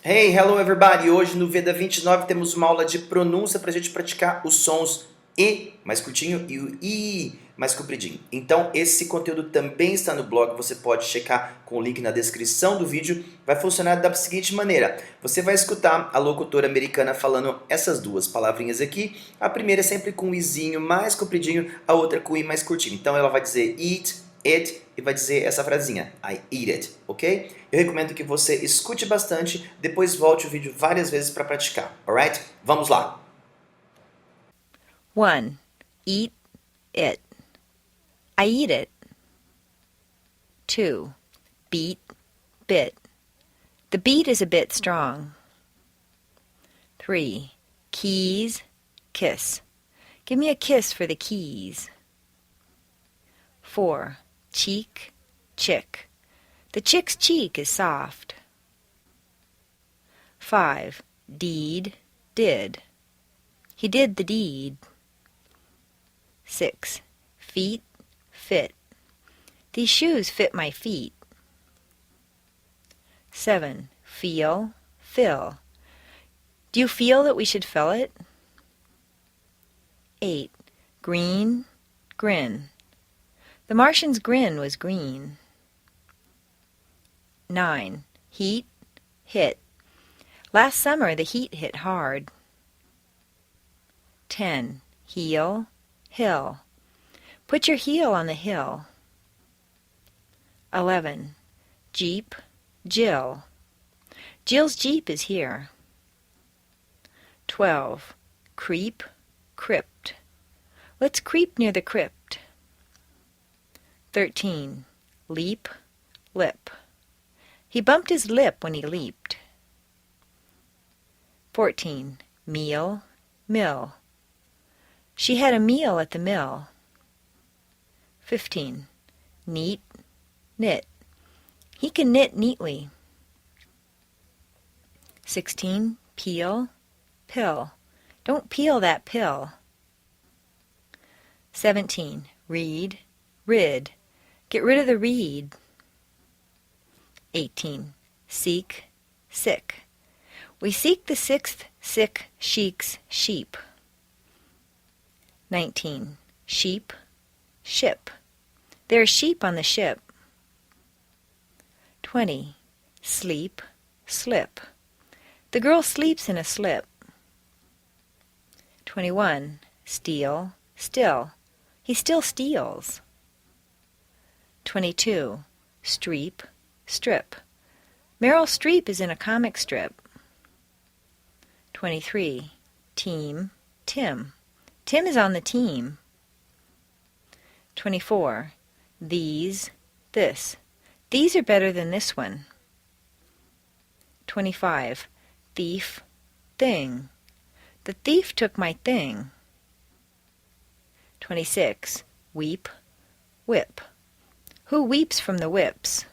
Hey, hello everybody! Hoje no VEDA 29 temos uma aula de pronúncia para a gente praticar os sons E mais curtinho e o I mais compridinho. Então esse conteúdo também está no blog, você pode checar com o link na descrição do vídeo. Vai funcionar da seguinte maneira: você vai escutar a locutora americana falando essas duas palavrinhas aqui. A primeira é sempre com o Izinho mais compridinho, a outra com o I mais curtinho. Então ela vai dizer eat, it e vai dizer essa frasinha, I eat it, ok? Eu recomendo que você escute bastante, depois volte o vídeo várias vezes para praticar, alright? Vamos lá! 1. Eat it. I eat it. 2. Beat, bit. The beat is a bit strong. 3. Keys, kiss. Give me a kiss for the keys. 4. Cheek, chick. The chick's cheek is soft. 5. Deed, did. He did the deed. 6. Feet, fit. These shoes fit my feet. 7. Feel, fill. Do you feel that we should fill it? 8. Green, grin. The Martian's grin was green. 9. Heat, hit. Last summer the heat hit hard. 10. Heel, hill. Put your heel on the hill. 11. Jeep, Jill. Jill's Jeep is here. 12. Creep, crypt. Let's creep near the crypt. 13. Leap, lip. He bumped his lip when he leaped. 14. Meal, mill. She had a meal at the mill. 15. Neat, knit. He can knit neatly. 16. Peel, pill. Don't peel that pill. 17. Read, rid. Get rid of the reed. 18. Seek, sick. We seek the sixth sick sheik's sheep. 19. Sheep, ship. There are sheep on the ship. 20. Sleep, slip. The girl sleeps in a slip. 21. Steal, still. He still steals. 22. Streep, strip. Meryl Streep is in a comic strip. 23. Team, Tim. Tim is on the team. 24. These, this. These are better than this one. 25. Thief, thing. The thief took my thing. 26. Weep, whip. Who weeps from the whips?